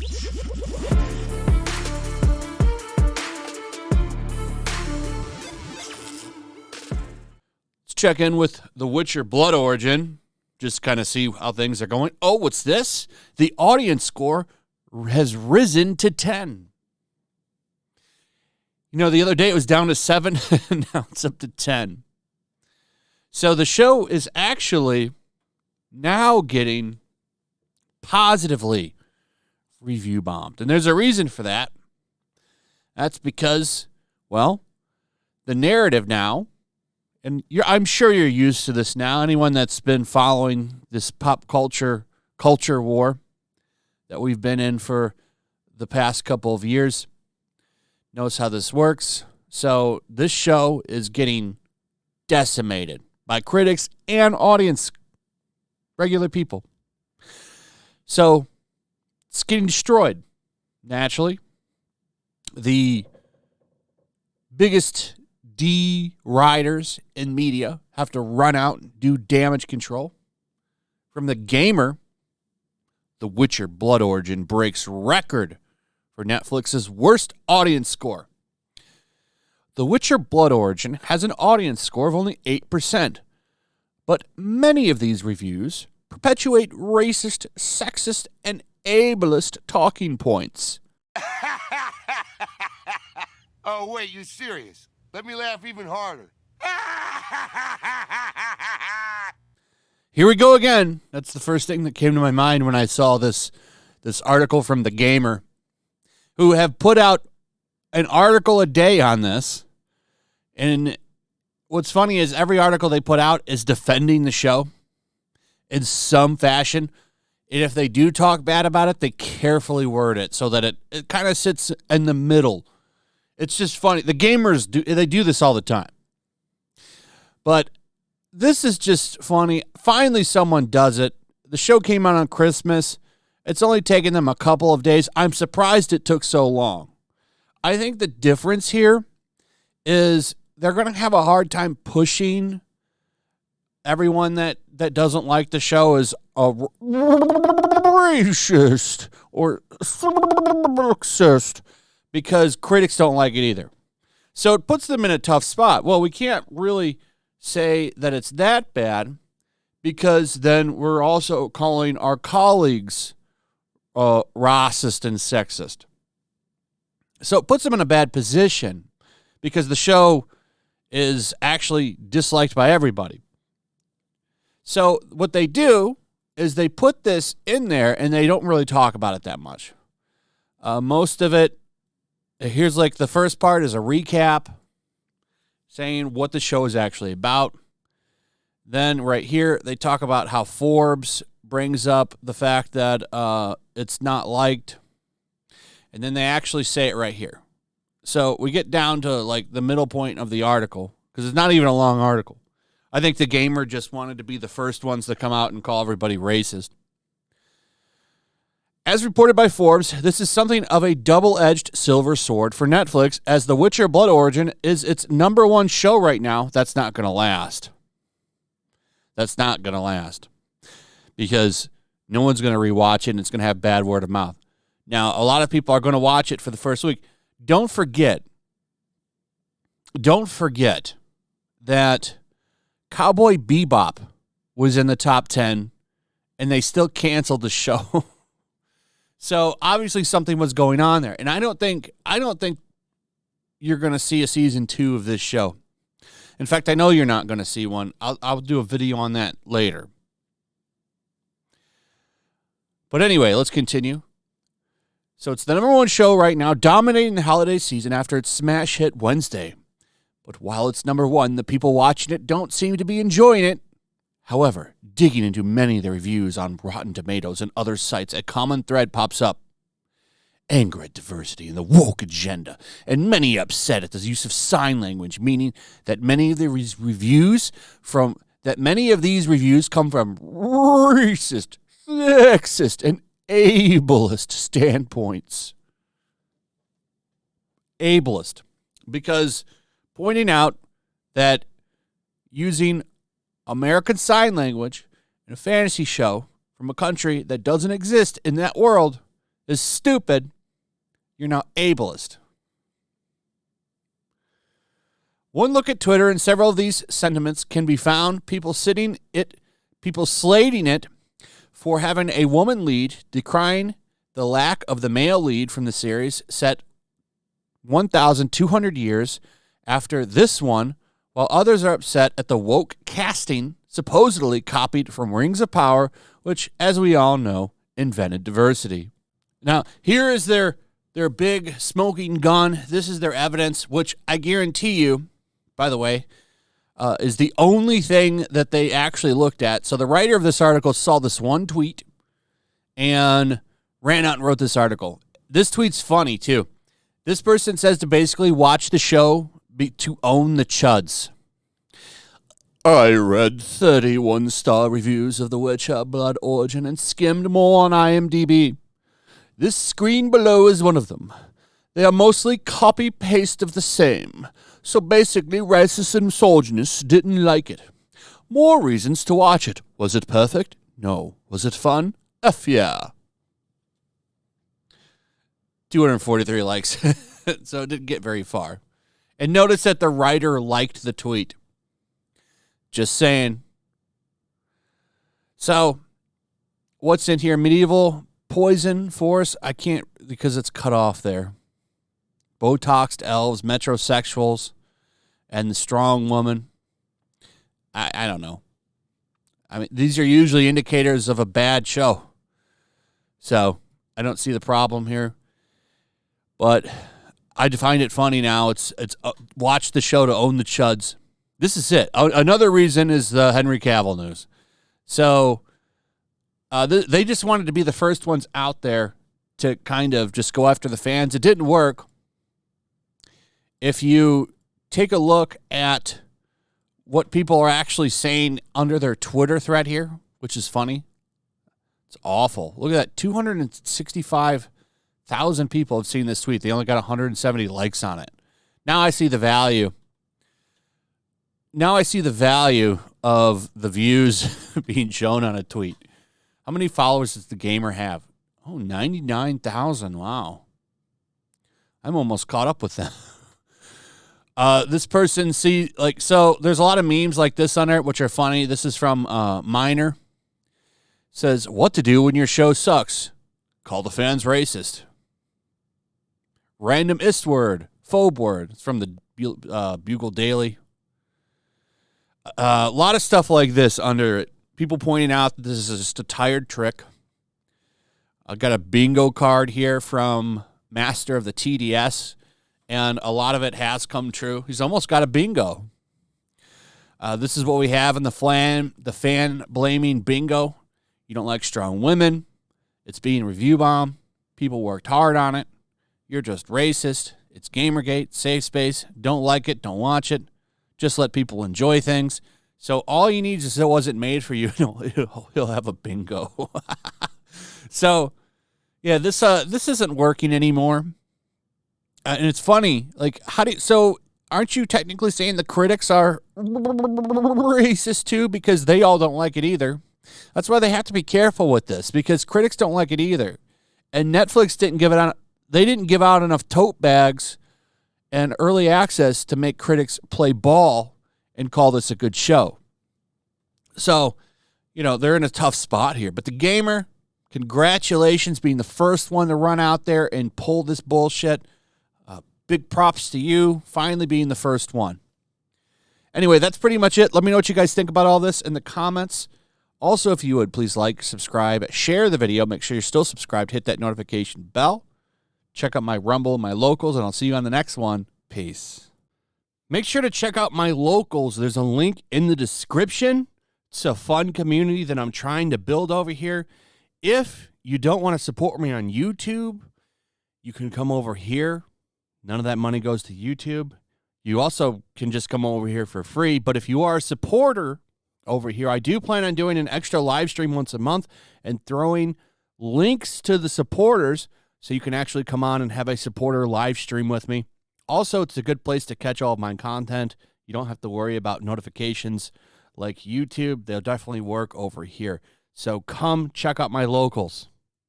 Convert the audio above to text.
Let's check in with The Witcher Blood Origin. Just kind of see how things are going. Oh, what's this? The audience score has risen to 10. You know, the other day it was down to 7, and now it's up to 10. So the show is actually now getting positively review bombed. And there's a reason for that. That's because, well, the narrative now, and I'm sure you're used to this now. Anyone that's been following this pop culture war that we've been in for the past couple of years knows how this works. So this show is getting decimated by critics and audience, regular people. So it's getting destroyed. Naturally, the biggest D-riders in media have to run out and do damage control. From the gamer, The Witcher Blood Origin breaks record for Netflix's worst audience score. The Witcher Blood Origin has an audience score of only 8%, but many of these reviews perpetuate racist, sexist, and ableist talking points. Oh, wait, you serious? Let me laugh even harder. Here we go again. That's the first thing that came to my mind when I saw this article from The Gamer, who have put out an article a day on this. And what's funny is every article they put out is defending the show in some fashion. And if they do talk bad about it, they carefully word it so that it kind of sits in the middle. It's just funny. The gamers they do this all the time. But this is just funny. Finally, someone does it. The show came out on Christmas. It's only taken them a couple of days. I'm surprised it took so long. I think the difference here is they're going to have a hard time pushing everyone that doesn't like the show as a racist or sexist, because critics don't like it either. So it puts them in a tough spot. Well, we can't really say that it's that bad because then we're also calling our colleagues racist and sexist. So it puts them in a bad position because the show is actually disliked by everybody. So what they do is they put this in there and they don't really talk about it that much. Most of it, here's like the first part is a recap saying what the show is actually about. Then right here, they talk about how Forbes brings up the fact that it's not liked. And then they actually say it right here. So we get down to like the middle point of the article, because it's not even a long article. I think the gamer just wanted to be the first ones to come out and call everybody racist. As reported by Forbes, this is something of a double-edged silver sword for Netflix, as The Witcher Blood Origin is its number one show right now. That's not going to last. That's not going to last. Because no one's going to rewatch it, and it's going to have bad word of mouth. Now, a lot of people are going to watch it for the first week. Don't forget that Cowboy Bebop was in the top 10, and they still canceled the show. So obviously something was going on there, and I don't think you're going to see a season 2 of this show. In fact, I know you're not going to see one. I'll do a video on that later. But anyway, let's continue. So it's the number one show right now, dominating the holiday season after its smash hit Wednesday. But while it's number one, the people watching it don't seem to be enjoying it. However, digging into many of the reviews on Rotten Tomatoes and other sites, a common thread pops up. Anger at diversity and the woke agenda, and many upset at the use of sign language, meaning that many of these reviews come from racist, sexist, and ableist standpoints. Ableist. Because pointing out that using American Sign Language in a fantasy show from a country that doesn't exist in that world is stupid, you're now ableist. One look at Twitter and several of these sentiments can be found. People slating it for having a woman lead, decrying the lack of the male lead from the series set 1,200 years after this one, while others are upset at the woke casting supposedly copied from Rings of Power, which, as we all know, invented diversity. Now, here is their big smoking gun. This is their evidence, which I guarantee you, by the way, is the only thing that they actually looked at. So the writer of this article saw this one tweet and ran out and wrote this article. This tweet's funny, too. This person says to basically watch the show to own the CHUDS. I read 31 star reviews of The Witcher Blood Origin and skimmed more on IMDb. This screen below is one of them. They are mostly copy-paste of the same. So basically, racists and misogynists didn't like it. More reasons to watch it. Was it perfect? No. Was it fun? F yeah. 243 likes. So it didn't get very far. And notice that the writer liked the tweet. Just saying. So, what's in here? Medieval poison force? I can't, because it's cut off there. Botoxed elves, metrosexuals, and the strong woman. I don't know. I mean, these are usually indicators of a bad show. So, I don't see the problem here. But I find it funny now. It's watch the show to own the CHUDS. This is it. Another reason is the Henry Cavill news. So, they just wanted to be the first ones out there to kind of just go after the fans. It didn't work. If you take a look at what people are actually saying under their Twitter thread here, which is funny, it's awful. Look at that. 265,000 people have seen this tweet. They only got 170 likes on it. Now I see the value. Now I see the value of the views being shown on a tweet. How many followers does the gamer have? Oh, 99,000. Wow. I'm almost caught up with them. This person so there's a lot of memes like this on there, which are funny. This is from Miner. Says, what to do when your show sucks? Call the fans racist. Random Istword, Phobe word. It's from the Bugle Daily. A lot of stuff like this under it. People pointing out that this is just a tired trick. I've got a bingo card here from Master of the TDS, and a lot of it has come true. He's almost got a bingo. This is what we have in the fan blaming bingo. You don't like strong women. It's being review bomb. People worked hard on it. You're just racist. It's Gamergate, safe space. Don't like it. Don't watch it. Just let people enjoy things. So all you need is it wasn't made for you. He'll have a bingo. So, yeah, this isn't working anymore. And it's funny. Like, so aren't you technically saying the critics are racist too? Because they all don't like it either. That's why they have to be careful with this, because critics don't like it either. And Netflix didn't give out enough tote bags and early access to make critics play ball and call this a good show. So, they're in a tough spot here. But the gamer, congratulations being the first one to run out there and pull this bullshit. Big props to you, finally being the first one. Anyway, that's pretty much it. Let me know what you guys think about all this in the comments. Also, if you would, please like, subscribe, share the video. Make sure you're still subscribed. Hit that notification bell. Check out my Rumble, my locals, and I'll see you on the next one. Peace. Make sure to check out my locals. There's a link in the description. It's a fun community that I'm trying to build over here. If you don't want to support me on YouTube, you can come over here. None of that money goes to YouTube. You also can just come over here for free. But if you are a supporter over here, I do plan on doing an extra live stream once a month and throwing links to the supporters so you can actually come on and have a supporter live stream with me. Also, it's a good place to catch all of my content. You don't have to worry about notifications like YouTube. They'll definitely work over here. So come check out my locals.